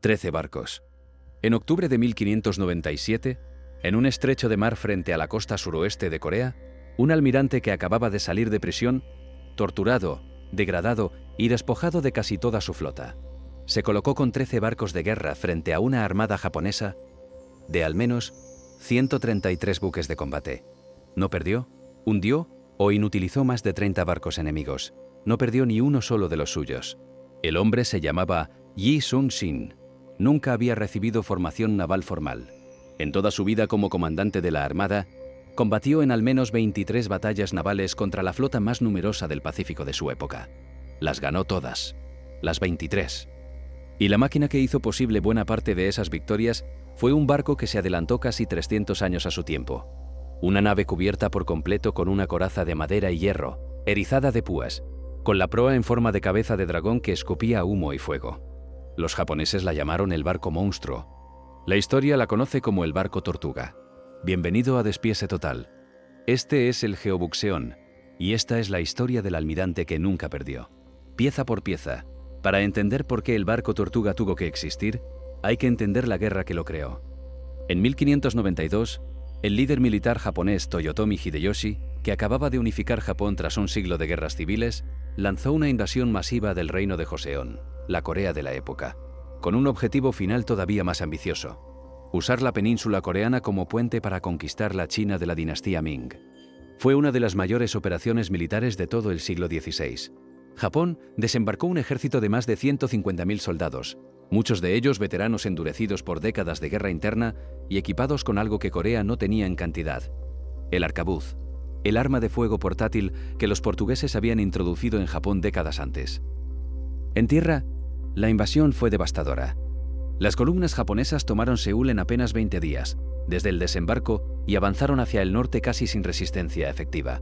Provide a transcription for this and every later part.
13 barcos. En octubre de 1597, en un estrecho de mar frente a la costa suroeste de Corea, un almirante que acababa de salir de prisión, torturado, degradado y despojado de casi toda su flota, se colocó con 13 barcos de guerra frente a una armada japonesa de al menos 133 buques de combate. No perdió, hundió o inutilizó más de 30 barcos enemigos. No perdió ni uno solo de los suyos. El hombre se llamaba Yi Sun-shin. Nunca había recibido formación naval formal. En toda su vida como comandante de la Armada, combatió en al menos 23 batallas navales contra la flota más numerosa del Pacífico de su época. Las ganó todas, las 23. Y la máquina que hizo posible buena parte de esas victorias fue un barco que se adelantó casi 300 años a su tiempo. Una nave cubierta por completo con una coraza de madera y hierro, erizada de púas, con la proa en forma de cabeza de dragón que escupía humo y fuego. Los japoneses la llamaron el barco monstruo. La historia la conoce como el barco tortuga. Bienvenido a Despiece Total. Este es el Geobuxeón, y esta es la historia del almirante que nunca perdió. Pieza por pieza, para entender por qué el barco tortuga tuvo que existir, hay que entender la guerra que lo creó. En 1592, el líder militar japonés Toyotomi Hideyoshi, que acababa de unificar Japón tras un siglo de guerras civiles, lanzó una invasión masiva del reino de Joseon, la Corea de la época, con un objetivo final todavía más ambicioso: usar la península coreana como puente para conquistar la China de la dinastía Ming. Fue una de las mayores operaciones militares de todo el siglo XVI. Japón desembarcó un ejército de más de 150.000 soldados, muchos de ellos veteranos endurecidos por décadas de guerra interna y equipados con algo que Corea no tenía en cantidad: el arcabuz, el arma de fuego portátil que los portugueses habían introducido en Japón décadas antes. En tierra, la invasión fue devastadora. Las columnas japonesas tomaron Seúl en apenas 20 días, desde el desembarco, y avanzaron hacia el norte casi sin resistencia efectiva,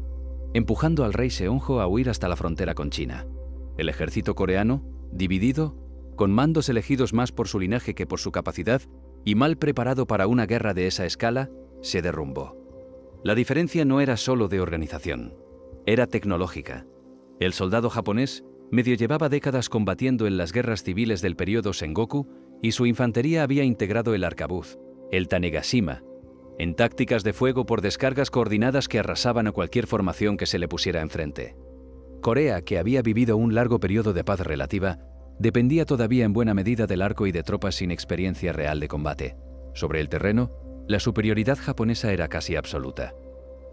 empujando al rey Seonjo a huir hasta la frontera con China. El ejército coreano, dividido, con mandos elegidos más por su linaje que por su capacidad, y mal preparado para una guerra de esa escala, se derrumbó. La diferencia no era solo de organización, era tecnológica. El soldado japonés medio llevaba décadas combatiendo en las guerras civiles del período Sengoku, y su infantería había integrado el arcabuz, el Tanegashima, en tácticas de fuego por descargas coordinadas que arrasaban a cualquier formación que se le pusiera enfrente. Corea, que había vivido un largo periodo de paz relativa, dependía todavía en buena medida del arco y de tropas sin experiencia real de combate. Sobre el terreno, la superioridad japonesa era casi absoluta.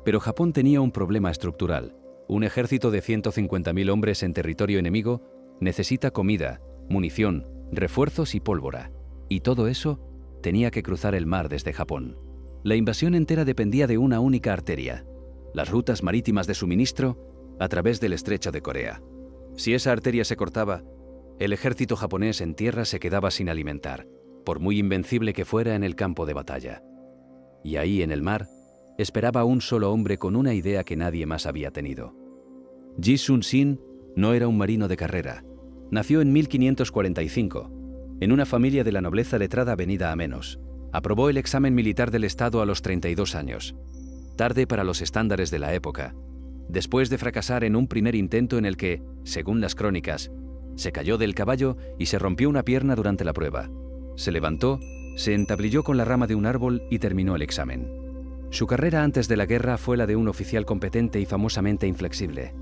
Pero Japón tenía un problema estructural. Un ejército de 150.000 hombres en territorio enemigo necesita comida, munición, refuerzos y pólvora. Y todo eso tenía que cruzar el mar desde Japón. La invasión entera dependía de una única arteria: las rutas marítimas de suministro a través del estrecho de Corea. Si esa arteria se cortaba, el ejército japonés en tierra se quedaba sin alimentar, por muy invencible que fuera en el campo de batalla. Y ahí, en el mar, esperaba un solo hombre con una idea que nadie más había tenido. Yi Sun-shin no era un marino de carrera. Nació en 1545, en una familia de la nobleza letrada venida a menos. Aprobó el examen militar del Estado a los 32 años, tarde para los estándares de la época, después de fracasar en un primer intento en el que, según las crónicas, se cayó del caballo y se rompió una pierna durante la prueba. Se levantó, se entablilló con la rama de un árbol y terminó el examen. Su carrera antes de la guerra fue la de un oficial competente y famosamente inflexible.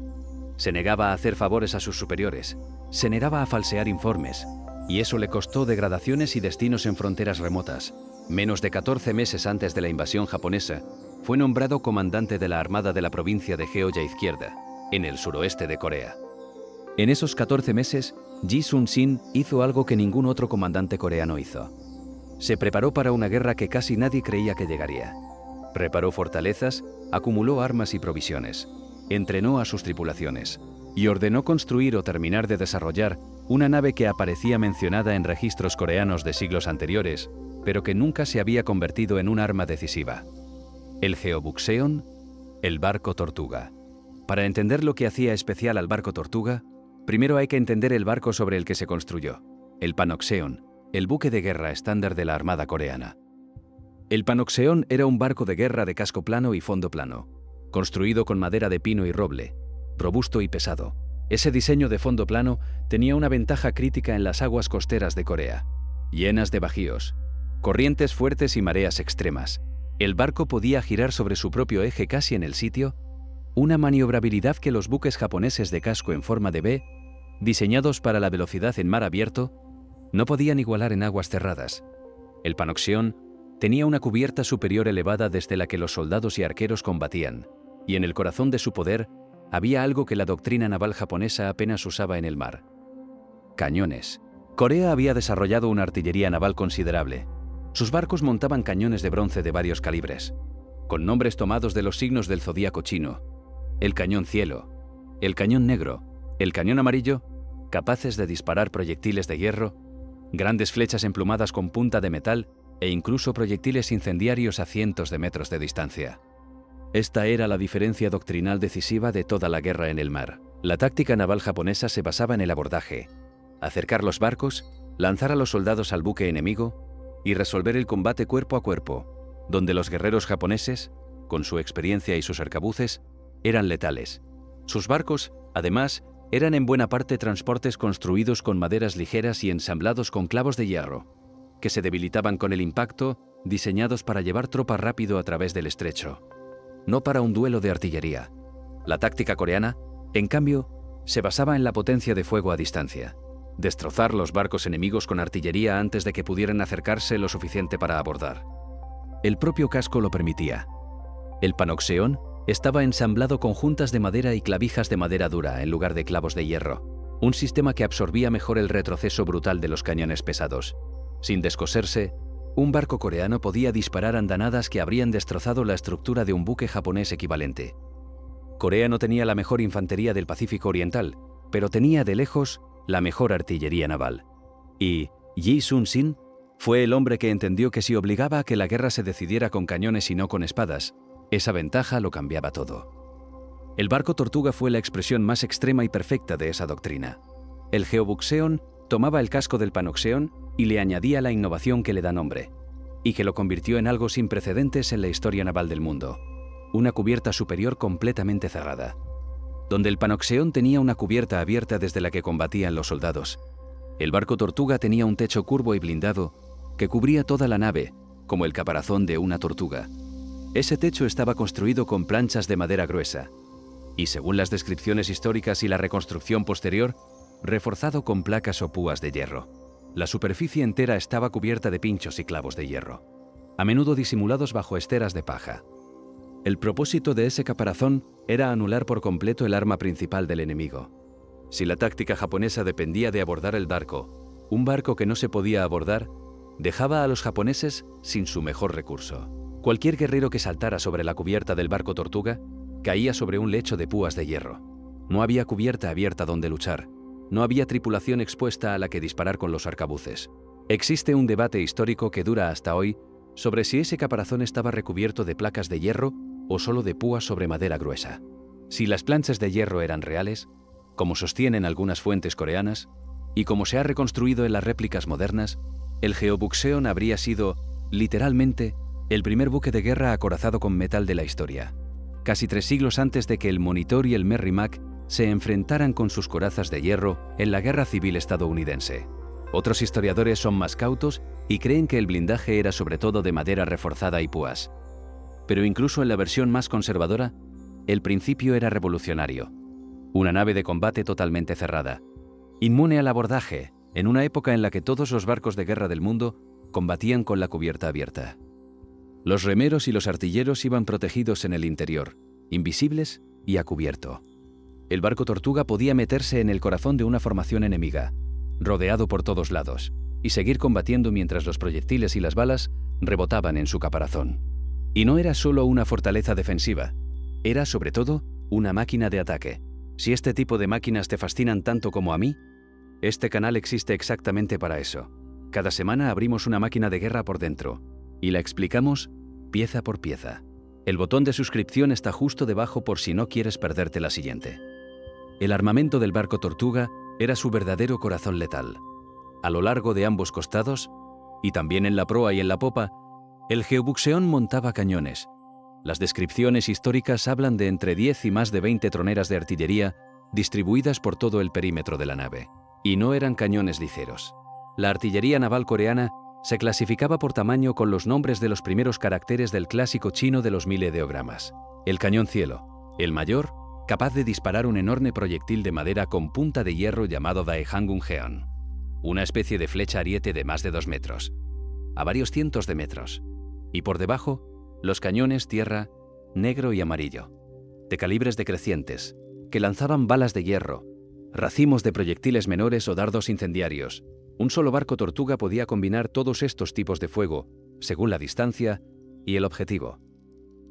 Se negaba a hacer favores a sus superiores, se negaba a falsear informes, y eso le costó degradaciones y destinos en fronteras remotas. Menos de 14 meses antes de la invasión japonesa, fue nombrado comandante de la Armada de la provincia de Jeolla Izquierda, en el suroeste de Corea. En esos 14 meses, Yi Sun-shin hizo algo que ningún otro comandante coreano hizo. Se preparó para una guerra que casi nadie creía que llegaría. Preparó fortalezas, acumuló armas y provisiones, entrenó a sus tripulaciones y ordenó construir o terminar de desarrollar una nave que aparecía mencionada en registros coreanos de siglos anteriores, pero que nunca se había convertido en un arma decisiva: el Geobuxeón, el barco tortuga. Para entender lo que hacía especial al barco tortuga, primero hay que entender el barco sobre el que se construyó, el Panoxeon, el buque de guerra estándar de la Armada coreana. El Panoxeon era un barco de guerra de casco plano y fondo plano, construido con madera de pino y roble, robusto y pesado. Ese diseño de fondo plano tenía una ventaja crítica en las aguas costeras de Corea. llenas de bajíos, corrientes fuertes y mareas extremas. El barco podía girar sobre su propio eje casi en el sitio, una maniobrabilidad que los buques japoneses de casco en forma de V, diseñados para la velocidad en mar abierto, no podían igualar en aguas cerradas. El Panoxeon tenía una cubierta superior elevada desde la que los soldados y arqueros combatían, y en el corazón de su poder había algo que la doctrina naval japonesa apenas usaba en el mar: cañones. Corea había desarrollado una artillería naval considerable. Sus barcos montaban cañones de bronce de varios calibres, con nombres tomados de los signos del zodíaco chino: el cañón cielo, el cañón negro, el cañón amarillo, capaces de disparar proyectiles de hierro, grandes flechas emplumadas con punta de metal e incluso proyectiles incendiarios a cientos de metros de distancia. Esta era la diferencia doctrinal decisiva de toda la guerra en el mar. La táctica naval japonesa se basaba en el abordaje: acercar los barcos, lanzar a los soldados al buque enemigo y resolver el combate cuerpo a cuerpo, donde los guerreros japoneses, con su experiencia y sus arcabuces, eran letales. Sus barcos, además, eran en buena parte transportes construidos con maderas ligeras y ensamblados con clavos de hierro, que se debilitaban con el impacto, diseñados para llevar tropa rápido a través del estrecho, no para un duelo de artillería. La táctica coreana, en cambio, se basaba en la potencia de fuego a distancia: destrozar los barcos enemigos con artillería antes de que pudieran acercarse lo suficiente para abordar. El propio casco lo permitía. El Panoxeon estaba ensamblado con juntas de madera y clavijas de madera dura en lugar de clavos de hierro, un sistema que absorbía mejor el retroceso brutal de los cañones pesados. Sin descoserse, un barco coreano podía disparar andanadas que habrían destrozado la estructura de un buque japonés equivalente. Corea no tenía la mejor infantería del Pacífico Oriental, pero tenía de lejos la mejor artillería naval. Y Yi Sun-sin fue el hombre que entendió que si obligaba a que la guerra se decidiera con cañones y no con espadas, esa ventaja lo cambiaba todo. El barco Tortuga fue la expresión más extrema y perfecta de esa doctrina. El Geobuxeon tomaba el casco del Panoxeon y le añadía la innovación que le da nombre, y que lo convirtió en algo sin precedentes en la historia naval del mundo: una cubierta superior completamente cerrada. Donde el Panoxeon tenía una cubierta abierta desde la que combatían los soldados, el barco Tortuga tenía un techo curvo y blindado que cubría toda la nave, como el caparazón de una tortuga. Ese techo estaba construido con planchas de madera gruesa, y según las descripciones históricas y la reconstrucción posterior, reforzado con placas o púas de hierro. La superficie entera estaba cubierta de pinchos y clavos de hierro, a menudo disimulados bajo esteras de paja. El propósito de ese caparazón era anular por completo el arma principal del enemigo. Si la táctica japonesa dependía de abordar el barco, un barco que no se podía abordar dejaba a los japoneses sin su mejor recurso. Cualquier guerrero que saltara sobre la cubierta del barco Tortuga caía sobre un lecho de púas de hierro. No había cubierta abierta donde luchar. No había tripulación expuesta a la que disparar con los arcabuces. Existe un debate histórico que dura hasta hoy sobre si ese caparazón estaba recubierto de placas de hierro o solo de púas sobre madera gruesa. Si las planchas de hierro eran reales, como sostienen algunas fuentes coreanas, y como se ha reconstruido en las réplicas modernas, el Geobuxeon habría sido, literalmente, el primer buque de guerra acorazado con metal de la historia, casi 3 siglos antes de que el Monitor y el Merrimack se enfrentaran con sus corazas de hierro en la Guerra Civil estadounidense. Otros historiadores son más cautos y creen que el blindaje era sobre todo de madera reforzada y púas. Pero incluso en la versión más conservadora, el principio era revolucionario: una nave de combate totalmente cerrada, inmune al abordaje, en una época en la que todos los barcos de guerra del mundo combatían con la cubierta abierta. Los remeros y los artilleros iban protegidos en el interior, invisibles y a cubierto. El barco Tortuga podía meterse en el corazón de una formación enemiga, rodeado por todos lados, y seguir combatiendo mientras los proyectiles y las balas rebotaban en su caparazón. Y no era solo una fortaleza defensiva, era sobre todo una máquina de ataque. Si este tipo de máquinas te fascinan tanto como a mí, este canal existe exactamente para eso. Cada semana abrimos una máquina de guerra por dentro y la explicamos pieza por pieza. El botón de suscripción está justo debajo por si no quieres perderte la siguiente. El armamento del barco Tortuga era su verdadero corazón letal. A lo largo de ambos costados, y también en la proa y en la popa, el Geobuxeon montaba cañones. Las descripciones históricas hablan de entre 10 y más de 20 troneras de artillería distribuidas por todo el perímetro de la nave. Y no eran cañones ligeros. La artillería naval coreana se clasificaba por tamaño con los nombres de los primeros caracteres del clásico chino de los 1000 ideogramas. El cañón cielo, el mayor, capaz de disparar un enorme proyectil de madera con punta de hierro llamado Daehangunjeon, una especie de flecha ariete de más de 2 metros, a varios cientos de metros, y por debajo, los cañones tierra, negro y amarillo, de calibres decrecientes, que lanzaban balas de hierro, racimos de proyectiles menores o dardos incendiarios. Un solo barco tortuga podía combinar todos estos tipos de fuego, según la distancia y el objetivo.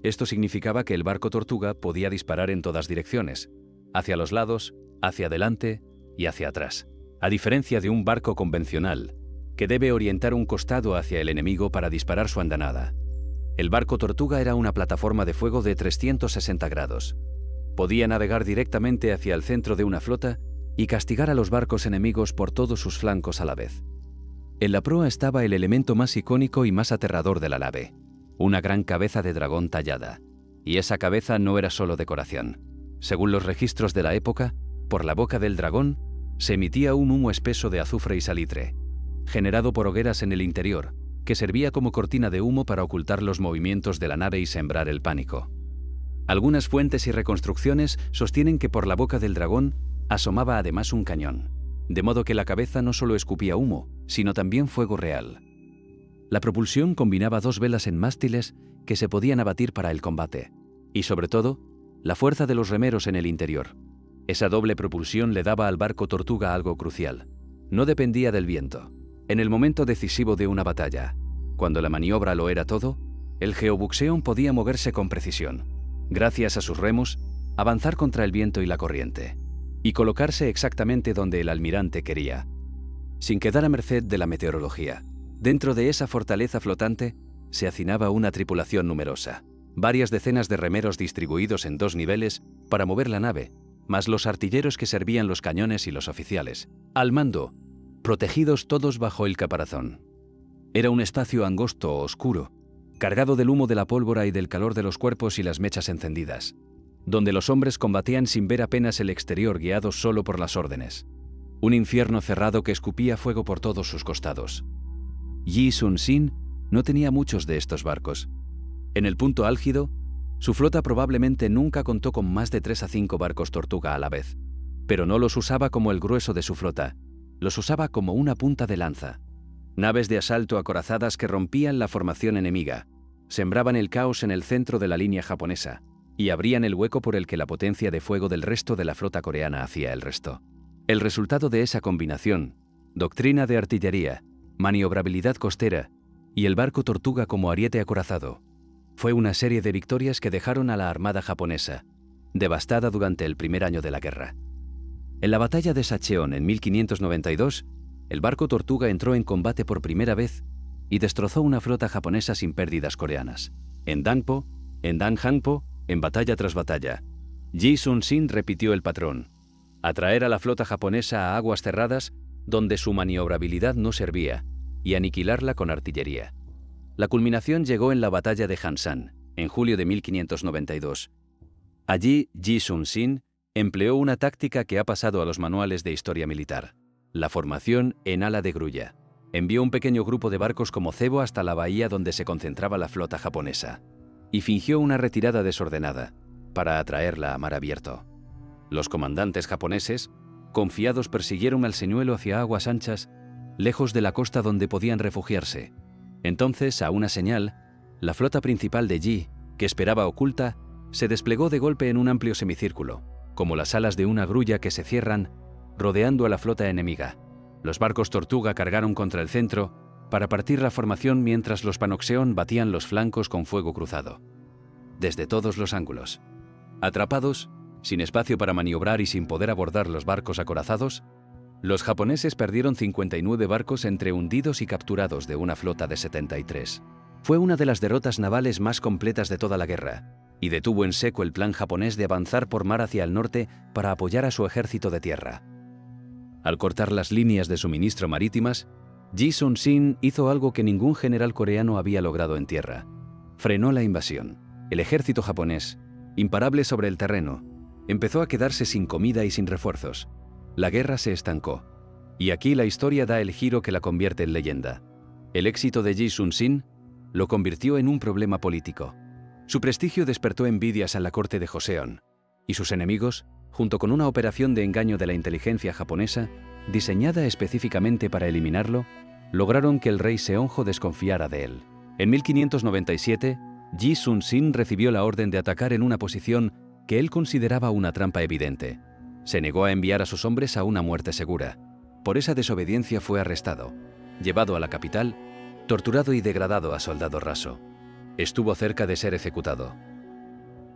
Esto significaba que el barco tortuga podía disparar en todas direcciones, hacia los lados, hacia adelante y hacia atrás, a diferencia de un barco convencional, que debe orientar un costado hacia el enemigo para disparar su andanada. El barco tortuga era una plataforma de fuego de 360 grados. Podía navegar directamente hacia el centro de una flota y castigar a los barcos enemigos por todos sus flancos a la vez. En la proa estaba el elemento más icónico y más aterrador de la nave, una gran cabeza de dragón tallada. Y esa cabeza no era solo decoración. Según los registros de la época, por la boca del dragón se emitía un humo espeso de azufre y salitre, generado por hogueras en el interior, que servía como cortina de humo para ocultar los movimientos de la nave y sembrar el pánico. Algunas fuentes y reconstrucciones sostienen que por la boca del dragón asomaba además un cañón, de modo que la cabeza no solo escupía humo, sino también fuego real. La propulsión combinaba 2 velas en mástiles que se podían abatir para el combate, y sobre todo, la fuerza de los remeros en el interior. Esa doble propulsión le daba al barco tortuga algo crucial. No dependía del viento. En el momento decisivo de una batalla, cuando la maniobra lo era todo, el Geobuxeon podía moverse con precisión, gracias a sus remos, avanzar contra el viento y la corriente, y colocarse exactamente donde el almirante quería, sin quedar a merced de la meteorología. Dentro de esa fortaleza flotante se hacinaba una tripulación numerosa, varias decenas de remeros distribuidos en 2 niveles para mover la nave, más los artilleros que servían los cañones y los oficiales, al mando, protegidos todos bajo el caparazón. Era un espacio angosto, oscuro, cargado del humo de la pólvora y del calor de los cuerpos y las mechas encendidas, donde los hombres combatían sin ver apenas el exterior, guiados solo por las órdenes. Un infierno cerrado que escupía fuego por todos sus costados. Yi Sun-sin no tenía muchos de estos barcos. En el punto álgido, su flota probablemente nunca contó con más de 3 a 5 barcos tortuga a la vez, pero no los usaba como el grueso de su flota, los usaba como una punta de lanza. Naves de asalto acorazadas que rompían la formación enemiga, sembraban el caos en el centro de la línea japonesa y abrían el hueco por el que la potencia de fuego del resto de la flota coreana hacía el resto. El resultado de esa combinación, doctrina de artillería, maniobrabilidad costera y el barco tortuga como ariete acorazado, fue una serie de victorias que dejaron a la armada japonesa devastada durante el primer año de la guerra. En la batalla de Sacheon en 1592, el barco tortuga entró en combate por primera vez y destrozó una flota japonesa sin pérdidas coreanas. En Danpo, en Danjanpo, en batalla tras batalla, Yi Sun-sin repitió el patrón: atraer a la flota japonesa a aguas cerradas donde su maniobrabilidad no servía y aniquilarla con artillería. La culminación llegó en la batalla de Hansan, en julio de 1592. Allí, Yi Sun-sin empleó una táctica que ha pasado a los manuales de historia militar: la formación en ala de grulla. Envió un pequeño grupo de barcos como cebo hasta la bahía donde se concentraba la flota japonesa y fingió una retirada desordenada para atraerla a mar abierto. Los comandantes japoneses, confiados, persiguieron al señuelo hacia aguas anchas, lejos de la costa donde podían refugiarse. Entonces, a una señal, la flota principal de Yi, que esperaba oculta, se desplegó de golpe en un amplio semicírculo, como las alas de una grulla que se cierran, rodeando a la flota enemiga. Los barcos tortuga cargaron contra el centro para partir la formación mientras los Panoxeon batían los flancos con fuego cruzado, desde todos los ángulos. Atrapados, sin espacio para maniobrar y sin poder abordar los barcos acorazados, los japoneses perdieron 59 barcos entre hundidos y capturados de una flota de 73. Fue una de las derrotas navales más completas de toda la guerra, y detuvo en seco el plan japonés de avanzar por mar hacia el norte para apoyar a su ejército de tierra. Al cortar las líneas de suministro marítimas, Yi Sun-sin hizo algo que ningún general coreano había logrado en tierra: frenó la invasión. El ejército japonés, imparable sobre el terreno, empezó a quedarse sin comida y sin refuerzos. La guerra se estancó. Y aquí la historia da el giro que la convierte en leyenda. El éxito de Yi Sun-sin lo convirtió en un problema político. Su prestigio despertó envidias a la corte de Joseon, y sus enemigos, junto con una operación de engaño de la inteligencia japonesa, diseñada específicamente para eliminarlo, lograron que el rey Seonjo desconfiara de él. En 1597, Yi Sun-sin recibió la orden de atacar en una posición que él consideraba una trampa evidente. Se negó a enviar a sus hombres a una muerte segura. Por esa desobediencia fue arrestado, llevado a la capital, torturado y degradado a soldado raso. Estuvo cerca de ser ejecutado.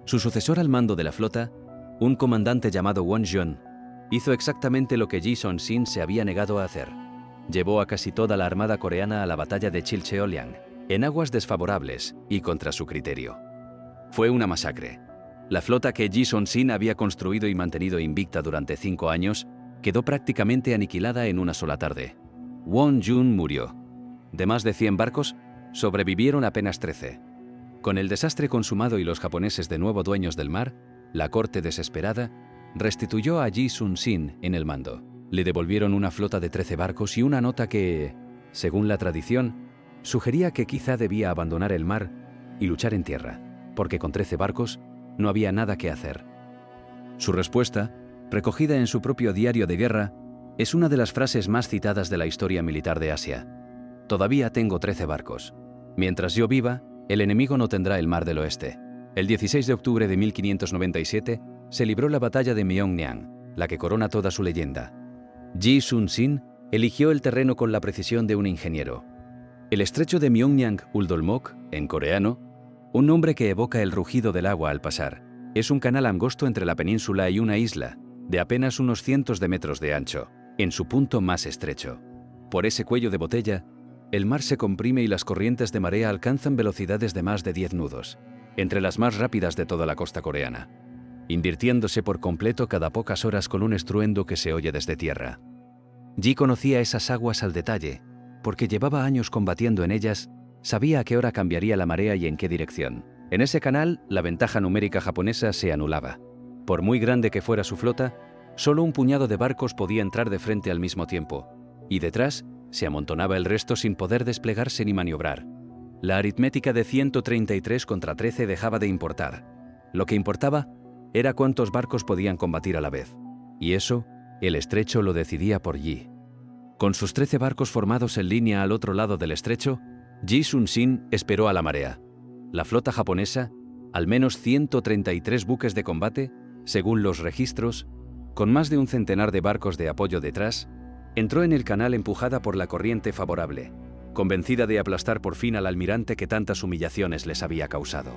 Su sucesor al mando de la flota, un comandante llamado Won Jun, hizo exactamente lo que Yi Sun-sin se había negado a hacer. Llevó a casi toda la armada coreana a la batalla de Chilcheoliang, en aguas desfavorables y contra su criterio. Fue una masacre. La flota que Yi Sun-sin había construido y mantenido invicta durante 5 años quedó prácticamente aniquilada en una sola tarde. Won Jun murió. De más de 100 barcos, sobrevivieron apenas 13. Con el desastre consumado y los japoneses de nuevo dueños del mar, la corte desesperada restituyó a Yi Sun-sin en el mando. Le devolvieron una flota de 13 barcos y una nota que, según la tradición, sugería que quizá debía abandonar el mar y luchar en tierra, porque con 13 barcos no había nada que hacer. Su respuesta, recogida en su propio diario de guerra, es una de las frases más citadas de la historia militar de Asia. Todavía tengo 13 barcos. Mientras yo viva, el enemigo no tendrá el mar del oeste. El 16 de octubre de 1597 se libró la batalla de Myeongnyang, la que corona toda su leyenda. Yi Sun-sin eligió el terreno con la precisión de un ingeniero. El estrecho de Myeongnyang-Uldolmok, en coreano, un nombre que evoca el rugido del agua al pasar, es un canal angosto entre la península y una isla, de apenas unos cientos de metros de ancho, en su punto más estrecho. Por ese cuello de botella, el mar se comprime y las corrientes de marea alcanzan velocidades de más de 10 nudos, entre las más rápidas de toda la costa coreana, invirtiéndose por completo cada pocas horas con un estruendo que se oye desde tierra. Yi conocía esas aguas al detalle, porque llevaba años combatiendo en ellas, sabía a qué hora cambiaría la marea y en qué dirección. En ese canal, la ventaja numérica japonesa se anulaba. Por muy grande que fuera su flota, solo un puñado de barcos podía entrar de frente al mismo tiempo, y detrás se amontonaba el resto sin poder desplegarse ni maniobrar. La aritmética de 133 contra 13 dejaba de importar. Lo que importaba era cuántos barcos podían combatir a la vez. Y eso, el estrecho lo decidía por Yi. Con sus 13 barcos formados en línea al otro lado del estrecho, Yi Sun-sin esperó a la marea. La flota japonesa, al menos 133 buques de combate, según los registros, con más de un centenar de barcos de apoyo detrás, entró en el canal empujada por la corriente favorable, convencida de aplastar por fin al almirante que tantas humillaciones les había causado.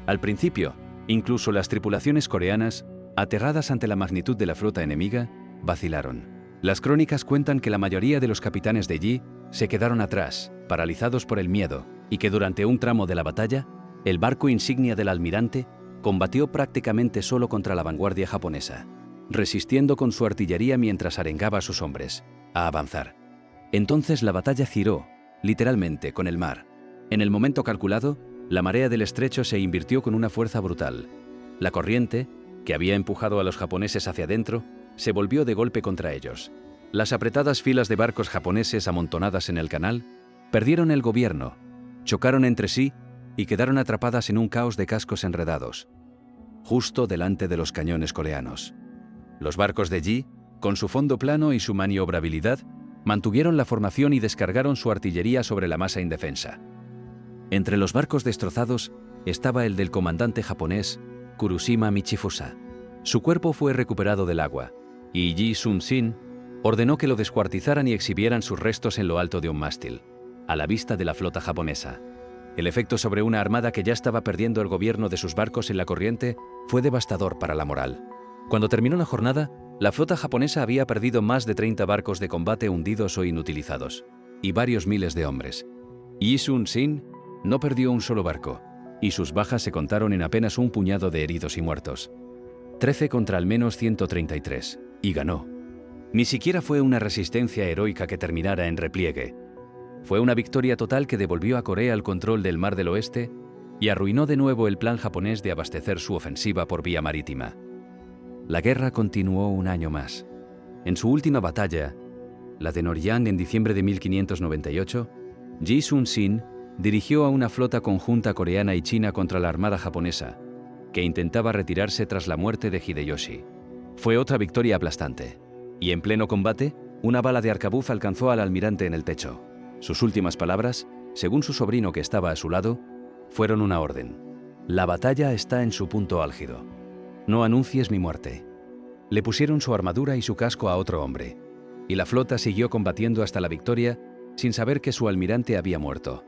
Al principio, incluso las tripulaciones coreanas, aterradas ante la magnitud de la flota enemiga, vacilaron. Las crónicas cuentan que la mayoría de los capitanes de Yi se quedaron atrás, paralizados por el miedo, y que durante un tramo de la batalla, el barco insignia del almirante combatió prácticamente solo contra la vanguardia japonesa, resistiendo con su artillería mientras arengaba a sus hombres a avanzar. Entonces la batalla giró, literalmente, con el mar. En el momento calculado, la marea del estrecho se invirtió con una fuerza brutal. La corriente, que había empujado a los japoneses hacia adentro, se volvió de golpe contra ellos. Las apretadas filas de barcos japoneses amontonadas en el canal perdieron el gobierno, chocaron entre sí y quedaron atrapadas en un caos de cascos enredados, justo delante de los cañones coreanos. Los barcos de Yi, con su fondo plano y su maniobrabilidad, mantuvieron la formación y descargaron su artillería sobre la masa indefensa. Entre los barcos destrozados estaba el del comandante japonés Kurushima Michifusa. Su cuerpo fue recuperado del agua, y Yi Sun-sin ordenó que lo descuartizaran y exhibieran sus restos en lo alto de un mástil, a la vista de la flota japonesa. El efecto sobre una armada que ya estaba perdiendo el gobierno de sus barcos en la corriente fue devastador para la moral. Cuando terminó la jornada, la flota japonesa había perdido más de 30 barcos de combate hundidos o inutilizados, y varios miles de hombres. Yi Sun-sin no perdió un solo barco, y sus bajas se contaron en apenas un puñado de heridos y muertos. 13 contra al menos 133, y ganó. Ni siquiera fue una resistencia heroica que terminara en repliegue. Fue una victoria total que devolvió a Corea el control del Mar del Oeste y arruinó de nuevo el plan japonés de abastecer su ofensiva por vía marítima. La guerra continuó un año más. En su última batalla, la de Noryang en diciembre de 1598, Yi Sun-sin dirigió a una flota conjunta coreana y china contra la armada japonesa, que intentaba retirarse tras la muerte de Hideyoshi. Fue otra victoria aplastante, y en pleno combate, una bala de arcabuz alcanzó al almirante en el pecho. Sus últimas palabras, según su sobrino que estaba a su lado, fueron una orden: la batalla está en su punto álgido. No anuncies mi muerte. Le pusieron su armadura y su casco a otro hombre, y la flota siguió combatiendo hasta la victoria sin saber que su almirante había muerto.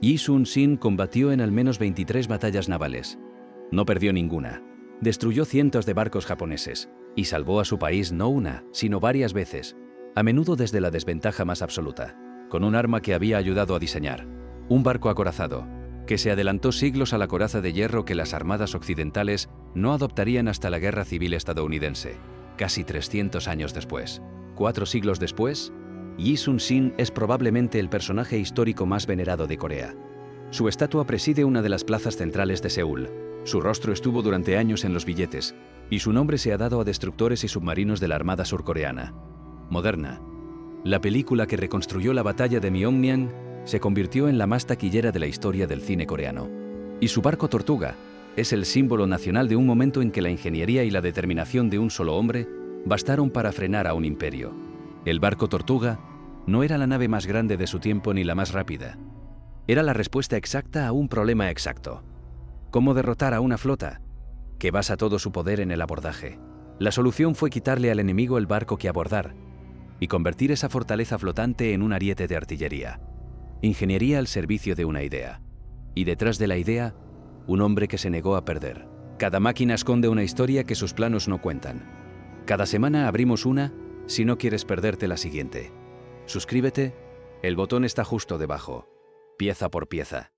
Yi Sun-sin combatió en al menos 23 batallas navales. No perdió ninguna. Destruyó cientos de barcos japoneses y salvó a su país no una, sino varias veces, a menudo desde la desventaja más absoluta, con un arma que había ayudado a diseñar: un barco acorazado, que se adelantó siglos a la coraza de hierro que las armadas occidentales no adoptarían hasta la Guerra Civil estadounidense, casi 300 años después. 4 siglos después, Yi Sun-sin es probablemente el personaje histórico más venerado de Corea. Su estatua preside una de las plazas centrales de Seúl. Su rostro estuvo durante años en los billetes, y su nombre se ha dado a destructores y submarinos de la Armada surcoreana. Moderna, la película que reconstruyó la batalla de Myeongnyang se convirtió en la más taquillera de la historia del cine coreano. Y su barco Tortuga es el símbolo nacional de un momento en que la ingeniería y la determinación de un solo hombre bastaron para frenar a un imperio. El barco Tortuga no era la nave más grande de su tiempo ni la más rápida. Era la respuesta exacta a un problema exacto: ¿cómo derrotar a una flota que basa todo su poder en el abordaje? La solución fue quitarle al enemigo el barco que abordar y convertir esa fortaleza flotante en un ariete de artillería. Ingeniería al servicio de una idea. Y detrás de la idea, un hombre que se negó a perder. Cada máquina esconde una historia que sus planos no cuentan. Cada semana abrimos una si no quieres perderte la siguiente. Suscríbete, el botón está justo debajo. Pieza por pieza.